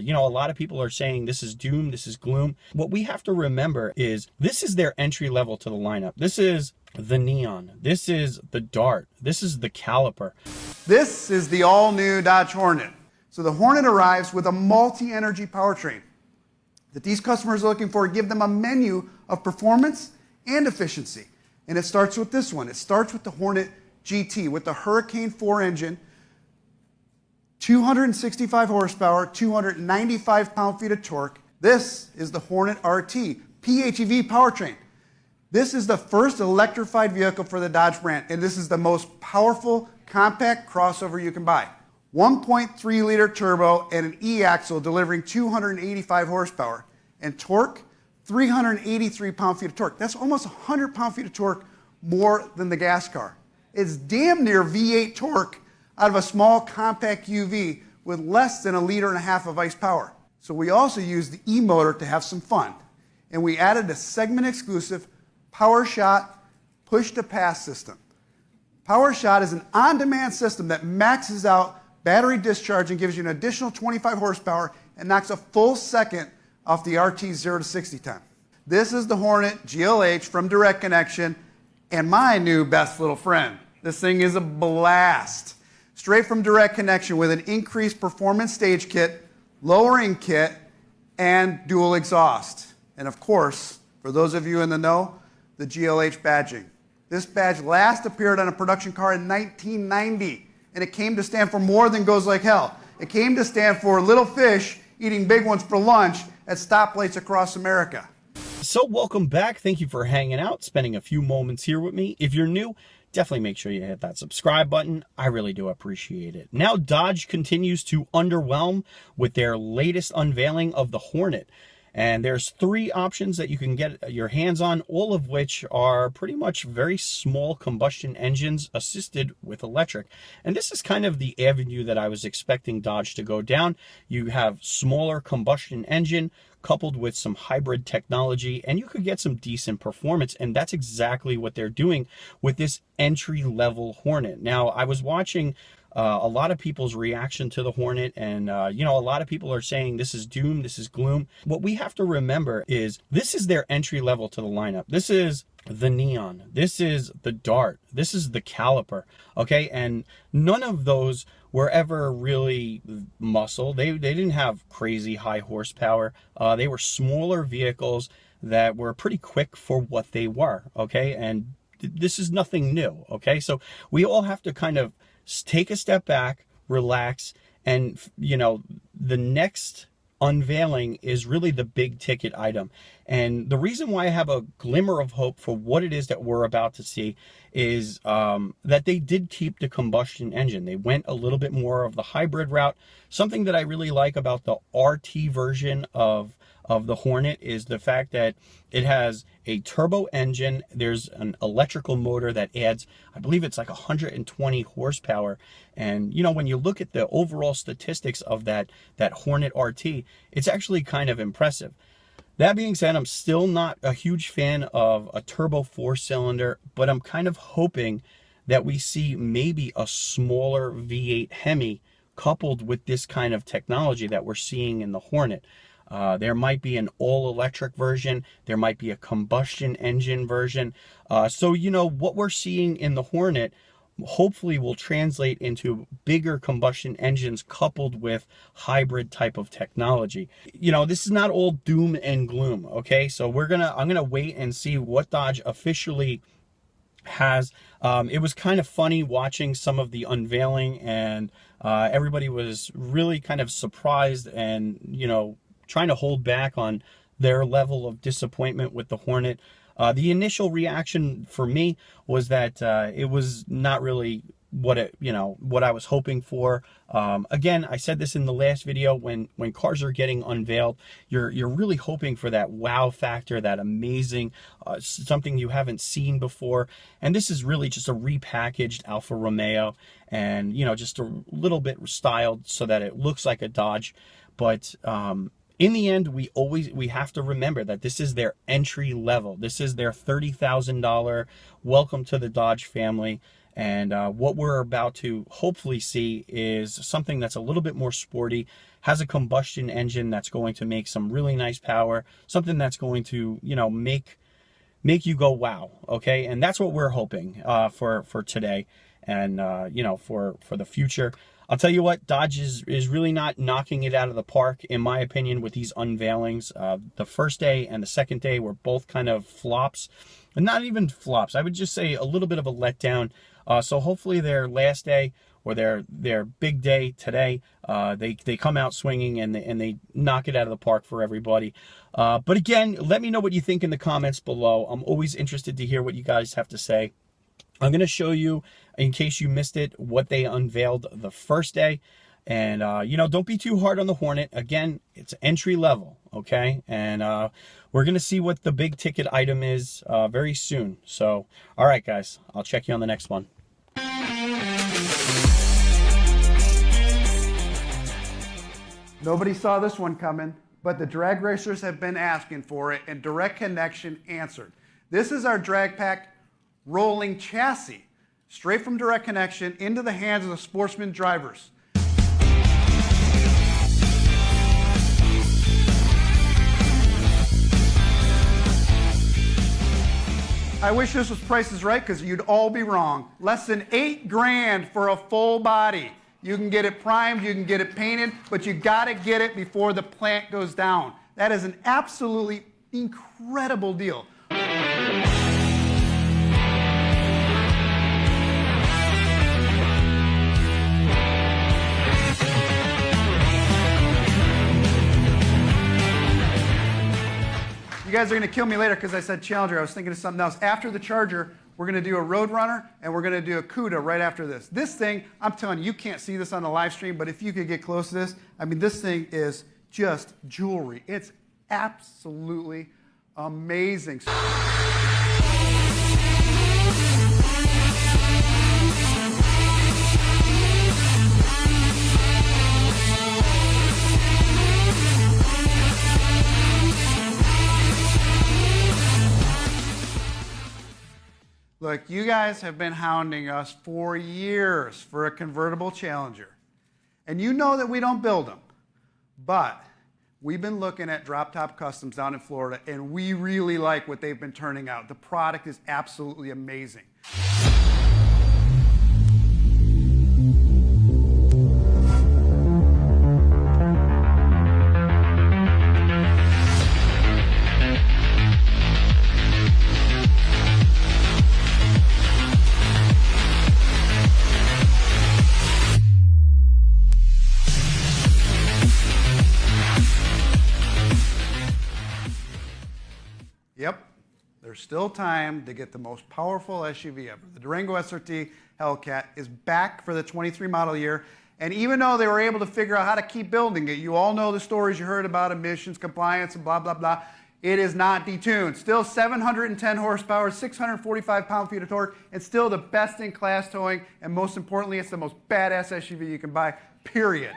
You know, a lot of people are saying this is doom, this is gloom. What we have to remember is this is their entry level to the lineup. This is the Neon. This is the Dart. This is the Caliper. This is the all-new Dodge Hornet. So the Hornet arrives with a multi-energy powertrain that these customers are looking for to give them a menu of performance and efficiency. And it starts with this one. It starts with the Hornet GT with the Hurricane 4 engine, 265 horsepower, 295 pound-feet of torque. This is the Hornet RT PHEV powertrain. This is the first electrified vehicle for the Dodge brand, and this is the most powerful compact crossover you can buy. 1.3-liter turbo and an E-axle delivering 285 horsepower, and torque, 383 pound-feet of torque. That's almost 100 pound-feet of torque more than the gas car. It's damn near V8 torque out of a small compact UV with less than 1.5 liters of ICE power. So we also used the E-motor to have some fun, and we added a segment-exclusive PowerShot push-to-pass system. PowerShot is an on-demand system that maxes out battery discharge and gives you an additional 25 horsepower and knocks a full second off the RT's 0 to 60 time. This is the Hornet GLH from Direct Connection and my new best little friend. This thing is a blast. Straight from Direct Connection with an increased performance stage kit, lowering kit, and dual exhaust. And of course, for those of you in the know, the GLH badging. This badge last appeared on a production car in 1990, and it came to stand for more than goes like hell. It came to stand for little fish eating big ones for lunch at stoplights across America. So welcome back. Thank you for hanging out, spending a few moments here with me. If you're new, definitely make sure you hit that subscribe button. I really do appreciate it. Now, Dodge continues to underwhelm with their latest unveiling of the Hornet. And there's 3 options that you can get your hands on, all of which are pretty much very small combustion engines assisted with electric. And this is kind of the avenue that I was expecting Dodge to go down. You have smaller combustion engine coupled with some hybrid technology, and you could get some decent performance. And that's exactly what they're doing with this entry-level Hornet. Now, I was watching a lot of people's reaction to the Hornet, and you know, a lot of people are saying this is doom, this is gloom. What we have to remember is this is their entry level to the lineup. This is the Neon. This is the Dart. This is the Caliper. Okay, and none of those were ever really muscle. They didn't have crazy high horsepower. They were smaller vehicles that were pretty quick for what they were. Okay, and this is nothing new. Okay, so we all have to kind of take a step back, relax, and, you know, the next unveiling is really the big ticket item. And the reason why I have a glimmer of hope for what it is that we're about to see is that they did keep the combustion engine. They went a little bit more of the hybrid route. Something that I really like about the RT version of the Hornet is the fact that it has a turbo engine. There's an electrical motor that adds, I believe it's like 120 horsepower. And, you know, when you look at the overall statistics of that Hornet RT, it's actually kind of impressive. That being said, I'm still not a huge fan of a turbo 4-cylinder, but I'm kind of hoping that we see maybe a smaller V8 Hemi coupled with this kind of technology that we're seeing in the Hornet. There might be an all-electric version. There might be a combustion engine version. So, you know, what we're seeing in the Hornet hopefully will translate into bigger combustion engines coupled with hybrid type of technology. You know, this is not all doom and gloom, okay? So I'm gonna wait and see what Dodge officially has. It was kind of funny watching some of the unveiling, and everybody was really kind of surprised and, you know, trying to hold back on their level of disappointment with the Hornet. The initial reaction for me was that it was not really what I was hoping for. Again, I said this in the last video, when cars are getting unveiled, you're really hoping for that wow factor, that amazing, something you haven't seen before. And this is really just a repackaged Alfa Romeo, and, you know, just a little bit styled so that it looks like a Dodge. But in the end, we have to remember that this is their entry level. This is their $30,000 welcome to the Dodge family. And what we're about to hopefully see is something that's a little bit more sporty, has a combustion engine that's going to make some really nice power, something that's going to, you know, make you go wow, okay? And that's what we're hoping for today, and you know, for the future. I'll tell you what, Dodge is really not knocking it out of the park, in my opinion, with these unveilings. The first day and the second day were both kind of flops, and not even flops. I would just say a little bit of a letdown. So hopefully their last day, or their big day today, they come out swinging and they knock it out of the park for everybody. But again, let me know what you think in the comments below. I'm always interested to hear what you guys have to say. I'm going to show you, in case you missed it, what they unveiled the first day. And, you know, don't be too hard on the Hornet. Again, it's entry level, okay? And we're going to see what the big ticket item is very soon. So, all right, guys, I'll check you on the next one. Nobody saw this one coming, but the drag racers have been asking for it, and Direct Connection answered. This is our drag pack rolling chassis, straight from Direct Connection into the hands of the sportsman drivers. I wish this was Price is Right, because you'd all be wrong. Less than $8 grand for a full body. You can get it primed, you can get it painted, but you gotta get it before the plant goes down. That is an absolutely incredible deal. You guys are going to kill me later because I said Challenger. I was thinking of something else. After the Charger, we're going to do a Roadrunner, and we're going to do a Cuda right after this. This thing, I'm telling you, you can't see this on the live stream, but if you could get close to this, I mean, this thing is just jewelry. It's absolutely amazing. Look, you guys have been hounding us for years for a convertible Challenger. And you know that we don't build them. But we've been looking at Drop Top Customs down in Florida, and we really like what they've been turning out. The product is absolutely amazing. Yep, there's still time to get the most powerful SUV ever. The Durango Srt Hellcat is back for the 23 model year, and even though they were able to figure out how to keep building it, you all know the stories you heard about emissions, compliance, and blah, blah, blah. It is not detuned. Still 710 horsepower, 645 pound-feet of torque, and still the best-in-class towing, and most importantly, it's the most badass SUV you can buy, period.